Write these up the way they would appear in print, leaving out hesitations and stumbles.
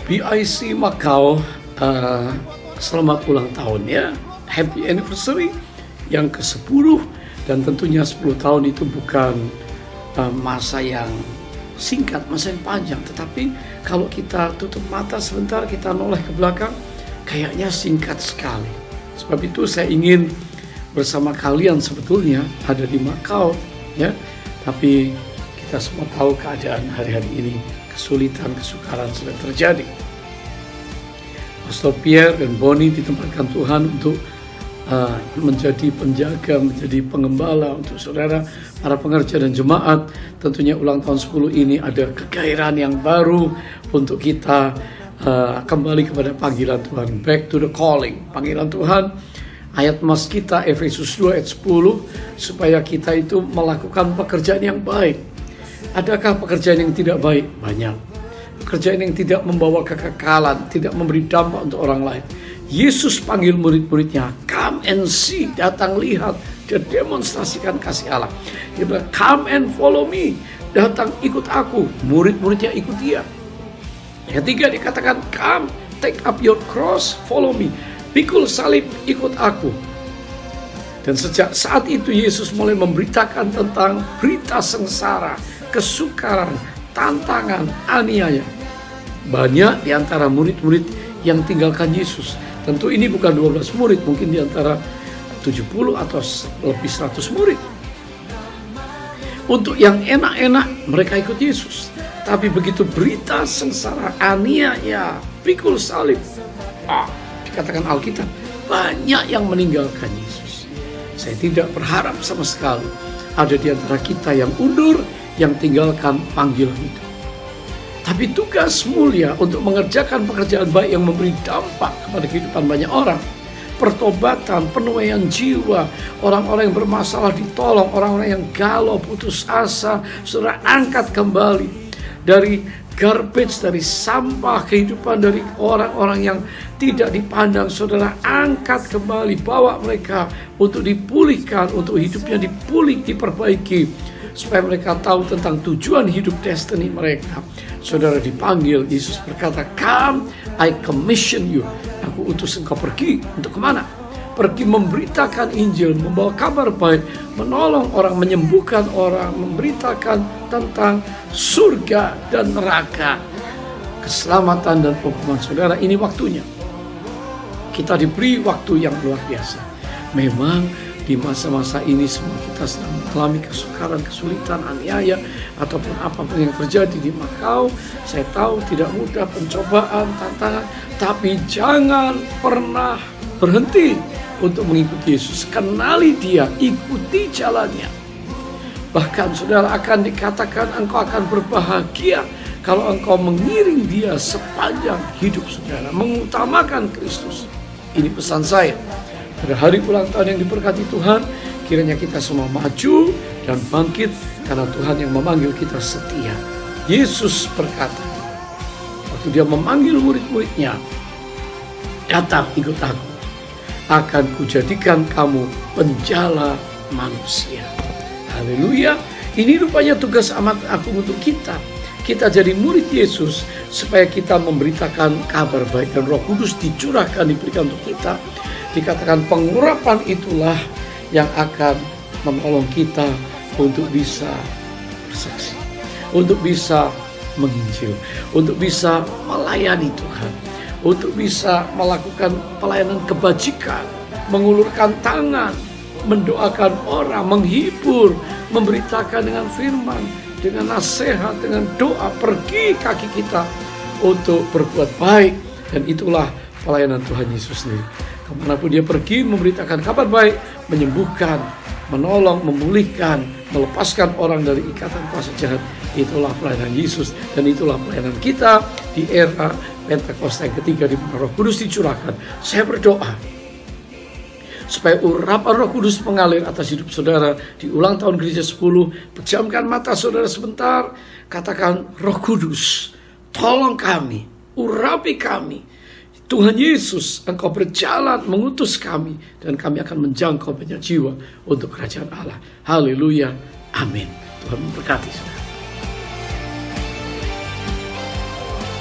BIC Macau, selamat ulang tahun ya, happy anniversary yang ke-10, dan tentunya 10 tahun itu bukan masa yang singkat, masa yang panjang, tetapi kalau kita tutup mata sebentar, kita noleh ke belakang, kayaknya singkat sekali. Sebab itu saya ingin bersama kalian sebetulnya ada di Macau ya, tapi kita semua tahu keadaan hari-hari ini, kesulitan, kesukaran sedang terjadi. Pastor Pierre dan Bonnie ditempatkan Tuhan untuk menjadi penjaga, menjadi pengembala untuk saudara, para pengerja dan jemaat. Tentunya ulang tahun 10 ini ada kegairahan yang baru untuk kita kembali kepada panggilan Tuhan, back to the calling, panggilan Tuhan. Ayat mas kita Efesus 2 ayat 10, supaya kita itu melakukan pekerjaan yang baik. Adakah pekerjaan yang tidak baik? Banyak. Pekerjaan yang tidak membawa kekekalan, tidak memberi dampak untuk orang lain. Yesus panggil murid-muridnya, come and see, datang lihat, dia demonstrasikan kasih Allah. Dia bilang, come and follow me, datang ikut aku. Murid-muridnya ikut dia. Yang ketiga dikatakan, come, take up your cross, follow me. Pikul salib, ikut aku. Dan sejak saat itu Yesus mulai memberitakan tentang berita sengsara, kesukaran, tantangan, aniaya. Banyak di antara murid-murid yang tinggalkan Yesus. Tentu ini bukan 12 murid, mungkin di antara 70 atau lebih 100 murid. Untuk yang enak-enak mereka ikut Yesus. Tapi begitu berita sengsara, aniaya, pikul salib, dikatakan Alkitab, banyak yang meninggalkan Yesus. Saya tidak berharap sama sekali ada di antara kita yang undur, yang tinggalkan panggilan itu. Tapi tugas mulia untuk mengerjakan pekerjaan baik yang memberi dampak kepada kehidupan banyak orang. Pertobatan, penuaian jiwa, orang-orang yang bermasalah ditolong, orang-orang yang galau, putus asa, saudara angkat kembali dari garbage, dari sampah kehidupan, dari orang-orang yang tidak dipandang, saudara angkat kembali, bawa mereka untuk dipulihkan, untuk hidupnya diperbaiki, supaya mereka tahu tentang tujuan hidup, destiny mereka. Saudara dipanggil, Yesus berkata, come, I commission you. Aku utus engkau pergi. Untuk kemana? Pergi memberitakan Injil, membawa kabar baik, menolong orang, menyembuhkan orang, memberitakan tentang surga dan neraka, keselamatan dan penghukuman. Saudara, ini waktunya. Kita diberi waktu yang luar biasa. Memang di masa-masa ini semua kita sedang mengalami kesukaran, kesulitan, aniaya, ataupun apapun yang terjadi di Macau. Saya tahu tidak mudah, pencobaan, tantangan, tapi jangan pernah berhenti untuk mengikuti Yesus. Kenali dia, ikuti jalannya. Bahkan saudara akan dikatakan engkau akan berbahagia kalau engkau mengiring dia sepanjang hidup saudara, mengutamakan Kristus. Ini pesan saya. Pada hari ulang tahun yang diberkati Tuhan, kiranya kita semua maju dan bangkit, karena Tuhan yang memanggil kita setia. Yesus berkata, waktu dia memanggil murid-muridnya, datang ikut aku, akan kujadikan kamu penjala manusia. Haleluya. Ini rupanya tugas amat agung untuk kita. Kita jadi murid Yesus supaya kita memberitakan kabar baik, dan Roh Kudus dicurahkan, diberikan untuk kita. Dikatakan pengurapan itulah yang akan menolong kita untuk bisa bersaksi, untuk bisa menginjil, untuk bisa melayani Tuhan, untuk bisa melakukan pelayanan kebajikan, mengulurkan tangan, mendoakan orang, menghibur, memberitakan dengan firman, dengan nasihat, dengan doa. Pergi kaki kita untuk berbuat baik, dan itulah pelayanan Tuhan Yesus sendiri. Kemanapun dia pergi, memberitakan kabar baik, menyembuhkan, menolong, memulihkan, melepaskan orang dari ikatan kuasa jahat. Itulah pelayanan Yesus, dan itulah pelayanan kita di era Pentakosta yang ketiga, di mana Roh Kudus dicurahkan. Saya berdoa supaya urapan Roh Kudus mengalir atas hidup saudara di ulang tahun gereja 10. Pejamkan mata saudara sebentar, katakan, Roh Kudus, tolong kami, urapi kami. Tuhan Yesus, engkau berjalan mengutus kami, dan kami akan menjangkau banyak jiwa untuk kerajaan Allah. Haleluya, amin. Tuhan memberkati saudara.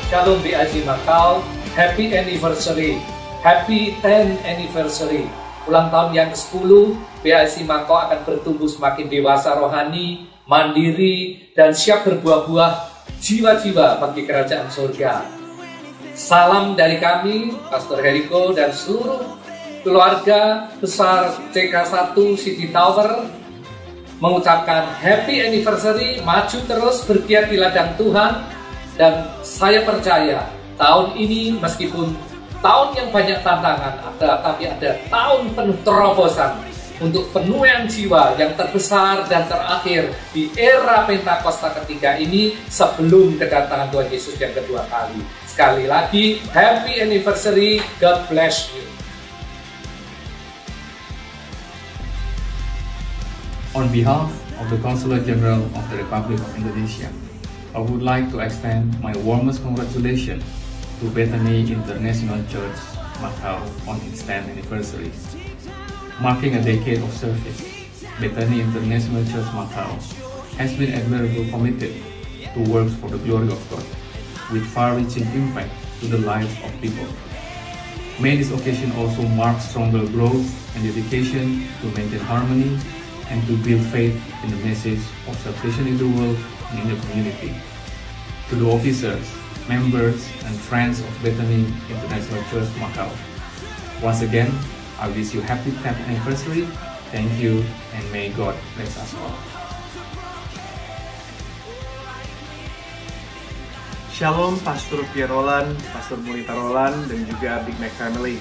Shalom BIC Macau, Happy Anniversary, Happy 10th Anniversary. Ulang tahun yang ke-10, BIC Macau akan bertumbuh semakin dewasa rohani, mandiri, dan siap berbuah-buah jiwa-jiwa bagi kerajaan surga. Salam dari kami, Pastor Heriko dan seluruh keluarga besar CK1 City Tower mengucapkan Happy Anniversary, maju terus bergiat di ladang Tuhan, dan saya percaya tahun ini meskipun tahun yang banyak tantangan, tapi ada tahun penuh terobosan untuk penuaian jiwa yang terbesar dan terakhir di era Pentakosta ketiga ini sebelum kedatangan Tuhan Yesus yang kedua kali. Sekali lagi, Happy Anniversary, God bless you. On behalf of the Consulate General of the Republic of Indonesia, I would like to extend my warmest congratulations to Bethany International Church Macau on its 10th anniversary. Marking a decade of service, Bethany International Church Macau has been admirably committed to works for the glory of God, with far-reaching impact to the lives of people. May this occasion also mark stronger growth and dedication to maintain harmony and to build faith in the message of salvation in the world and in the community. To the officers, members, and friends of Bethany International Church Macau, once again, I wish you happy 10th anniversary. Thank you, and may God bless us all. Shalom, Pastor Pierre Roland, Pastor Mulita Roland, dan juga Big Mac family.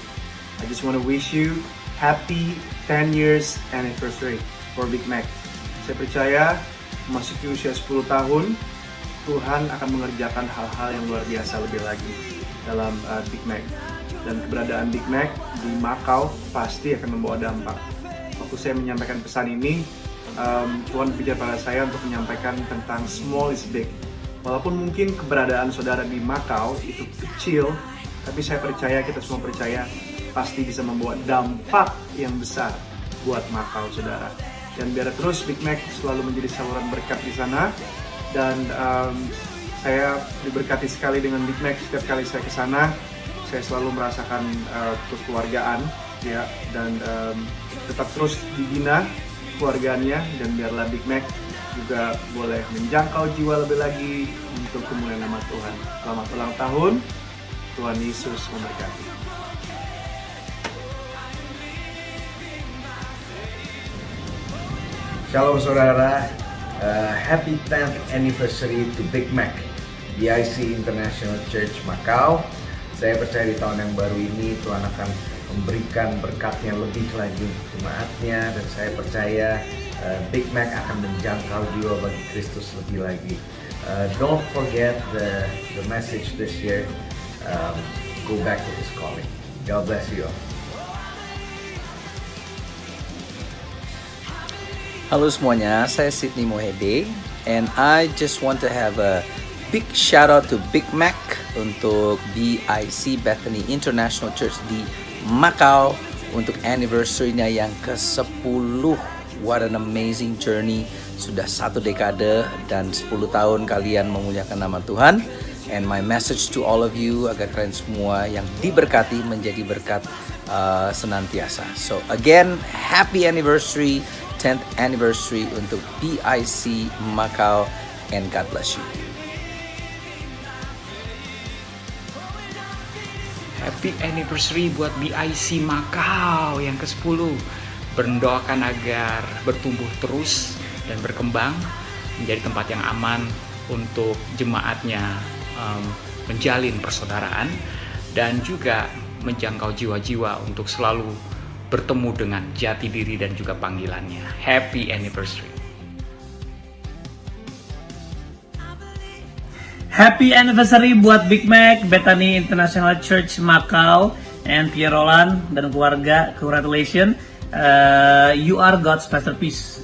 I just want to wish you happy 10 years anniversary for Big Mac. Saya percaya memasuki usia 10 tahun, Tuhan akan mengerjakan hal-hal yang luar biasa lebih lagi dalam Big Mac. Dan keberadaan Big Mac di Macau pasti akan membawa dampak. Waktu saya menyampaikan pesan ini, Tuhan berbicara pada saya untuk menyampaikan tentang small is big. Walaupun mungkin keberadaan saudara di Macau itu kecil, tapi saya percaya, kita semua percaya, pasti bisa membawa dampak yang besar buat Macau, saudara. Dan biar terus Big Mac selalu menjadi saluran berkat di sana. Dan saya diberkati sekali dengan Big Mac. Setiap kali saya ke sana, saya selalu merasakan kekeluargaan, ya. Dan tetap terus dibina keluarganya, dan biarlah Big Mac juga boleh menjangkau jiwa lebih lagi untuk kemuliaan nama Tuhan. Selamat ulang tahun, Tuhan Yesus memberkati. Shalom saudara, happy 10th anniversary to Big Mac, BIC International Church Macau. Saya percaya di tahun yang baru ini Tuhan akan memberikan berkatnya lebih lagi untuk jemaatnya, dan saya percaya Big Mac akan menjangkau jiwa bagi Kristus lebih lagi. Don't forget the message this year. Go back to His calling. God bless you all. Halo semuanya, saya Sydney Mohede, and I just want to have a big shout out to Big Mac untuk BIC Bethany International Church di Macau untuk anniversary-nya yang ke-10. What an amazing journey. Sudah 1 dekade dan 10 tahun kalian memuliakan nama Tuhan. And my message to all of you, agar kalian semua yang diberkati menjadi berkat senantiasa. So again, happy anniversary, 10th anniversary untuk BIC Macau, and God bless you. Happy anniversary buat BIC Macau yang ke-10. Berdoakan agar bertumbuh terus dan berkembang menjadi tempat yang aman untuk jemaatnya menjalin persaudaraan, dan juga menjangkau jiwa-jiwa untuk selalu bertemu dengan jati diri dan juga panggilannya. Happy anniversary. Happy anniversary buat Big Mac, Bethany International Church Macau, and Pierre Roland dan keluarga. Congratulations. You are God's masterpiece.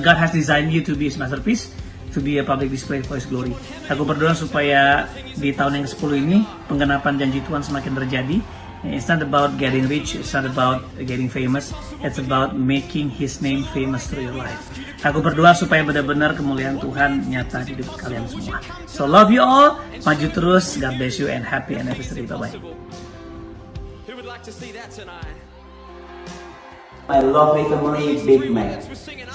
God has designed you to be His masterpiece, to be a public display for His glory. Aku berdoa supaya di tahun yang ke-10 ini penggenapan janji Tuhan semakin terjadi, It's not about getting rich, it's not about getting famous, it's about making His name famous through your life. Aku berdoa supaya benar-benar kemuliaan Tuhan nyata di hidup kalian semua. So love you all, maju terus, God bless you, and happy anniversary. Bye-bye. My lovely family Big Mac.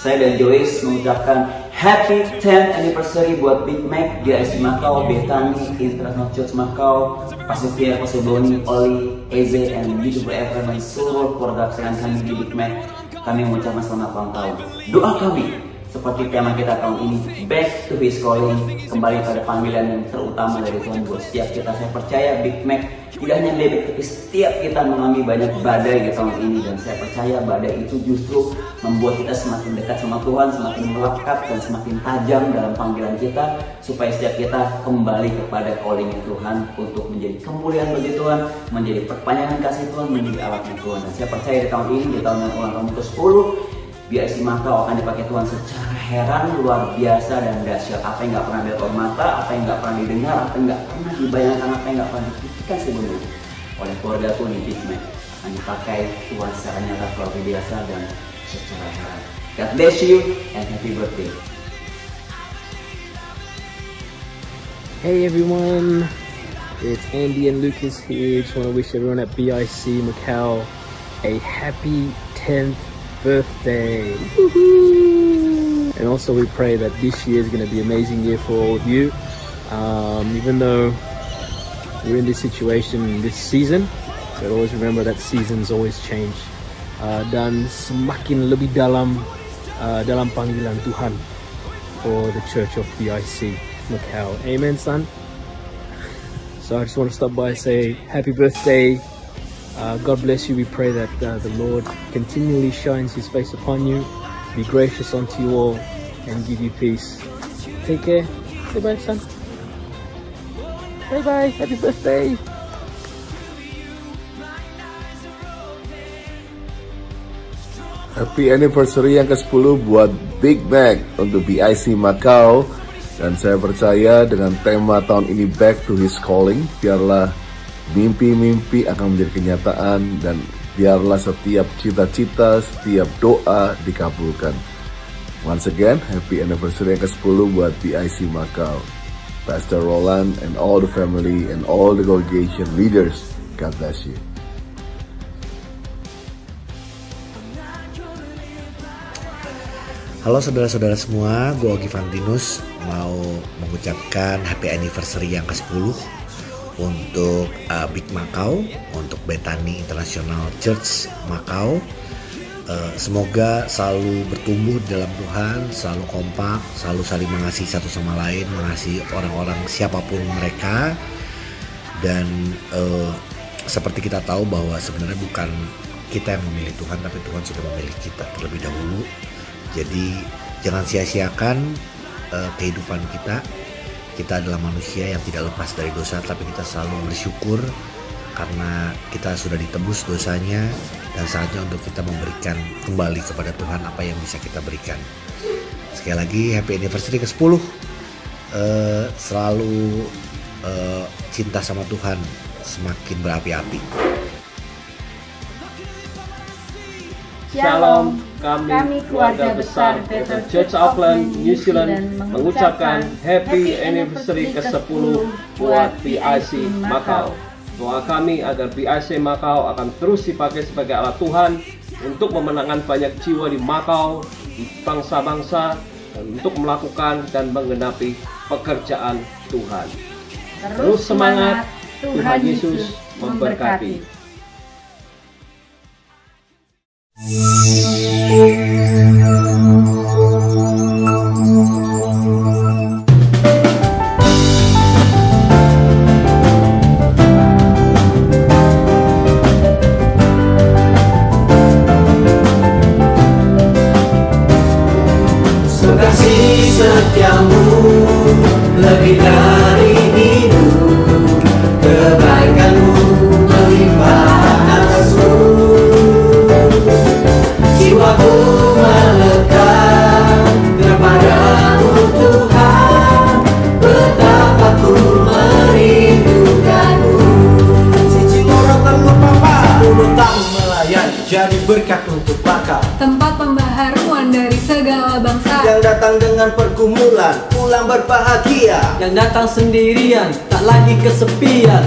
Saya dan Joyce mengucapkan Happy 10th Anniversary buat Big Mac, GIC Macau, Bethany International Church Macau, Pastor Pierre, Pastor Boni, Oli, Eze, and beautiful everyone, seluruh keluarga kesayangan kami di Big Mac. Kami mengucapkan selamat ulang tahun. Doa kami seperti tema kita tahun ini, Back to His Calling, kembali pada panggilan yang terutama dari Tuhan buat setiap kita. Saya percaya Big Mac tidak hanya bebek, tapi setiap kita mengalami banyak badai di tahun ini, dan saya percaya badai itu justru membuat kita semakin dekat sama Tuhan, semakin melekat dan semakin tajam dalam panggilan kita, supaya setiap kita kembali kepada calling Tuhan untuk menjadi kemuliaan bagi Tuhan, menjadi perpanjangan kasih Tuhan, menjadi alatnya Tuhan. Dan saya percaya di tahun ini, di tahun yang ulang tahun ke-10, BIC Macau akan dipakai Tuhan secara heran, luar biasa dan dahsyat. Apa yang nggak pernah dilihat mata, apa yang nggak pernah didengar, apa yang nggak pernah dibayangkan, apa yang nggak pernah dipikirkan sebelumnya oleh keluarga Tuhan di Big Mac akan dipakai Tuhan secara nyata, luar biasa dan secara heran. God bless you and happy birthday. Hey everyone, it's Andy and Lucas here. Just want to wish everyone at BIC Macau a happy 10th birthday. And also we pray that this year is going to be an amazing year for all of you. Even though we're in this situation, this season, but always remember that seasons always change. Dan semakin lebih dalam panggilan Tuhan for the Church of BIC Macau. Amen, son. So I just want to stop by and say happy birthday. God bless you. We pray that the Lord continually shines His face upon you, be gracious unto you all, and give you peace. Take care. Bye-bye, son. Bye-bye. Happy birthday. Happy anniversary yang ke-10 buat Big Mac untuk BIC Macau. Dan saya percaya dengan tema tahun ini Back to His Calling, biarlah mimpi-mimpi akan menjadi kenyataan, dan biarlah setiap cita-cita, setiap doa dikabulkan. Once again, happy anniversary yang ke-10 buat BIC Macau. Pastor Roland and all the family and all the congregation leaders, God bless you. Halo saudara-saudara semua, gue Ogi Fantinus mau mengucapkan happy anniversary yang ke-10 untuk Big Macau, untuk Bethany International Church Macau. Semoga selalu bertumbuh dalam Tuhan, selalu kompak, selalu saling mengasihi satu sama lain, mengasihi orang-orang siapapun mereka. Dan seperti kita tahu bahwa sebenarnya bukan kita yang memilih Tuhan, tapi Tuhan sudah memilih kita terlebih dahulu. Jadi jangan sia-siakan kehidupan kita. Kita adalah manusia yang tidak lepas dari dosa, tapi kita selalu bersyukur karena kita sudah ditebus dosanya, dan saatnya untuk kita memberikan kembali kepada Tuhan apa yang bisa kita berikan. Sekali lagi happy anniversary ke-10. Selalu cinta sama Tuhan semakin berapi-api. Shalom, kami keluarga besar Bethel Church Auckland, New Zealand mengucapkan happy anniversary ke-10 buat BIC Macau. Doa kami agar BIC Macau akan terus dipakai sebagai alat Tuhan untuk memenangkan banyak jiwa di Macau, di bangsa-bangsa, dan untuk melakukan dan menggenapi pekerjaan Tuhan. Terus semangat, Tuhan Yesus memberkati. Kasih setiamu lebih dari hidup, kebaikanmu melimpah. berkat untuk Makau. Tempat pembaharuan dari segala bangsa. Yang datang dengan pergumulan, pulang berbahagia. Yang datang sendirian, tak lagi kesepian.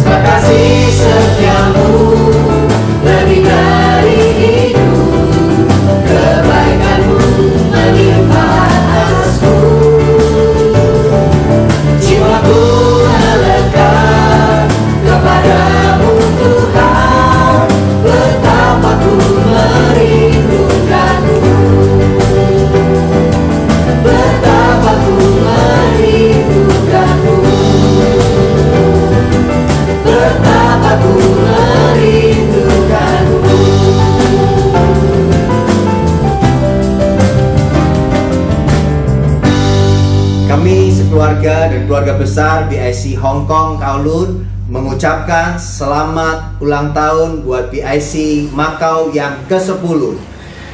Terima kasih setiamu, lebih dari hidup, kebaikanmu melimpah atasku. Jiwaku melekat kepadamu Tuhan, betapa ku merindukanmu, betapa ku merindukanmu, betapa ku merindukanmu. Kami sekeluarga dan keluarga besar BIC Hong Kong Kowloon mengucapkan selamat ulang tahun buat BIC Makau yang ke-10.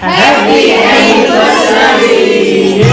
Happy anniversary!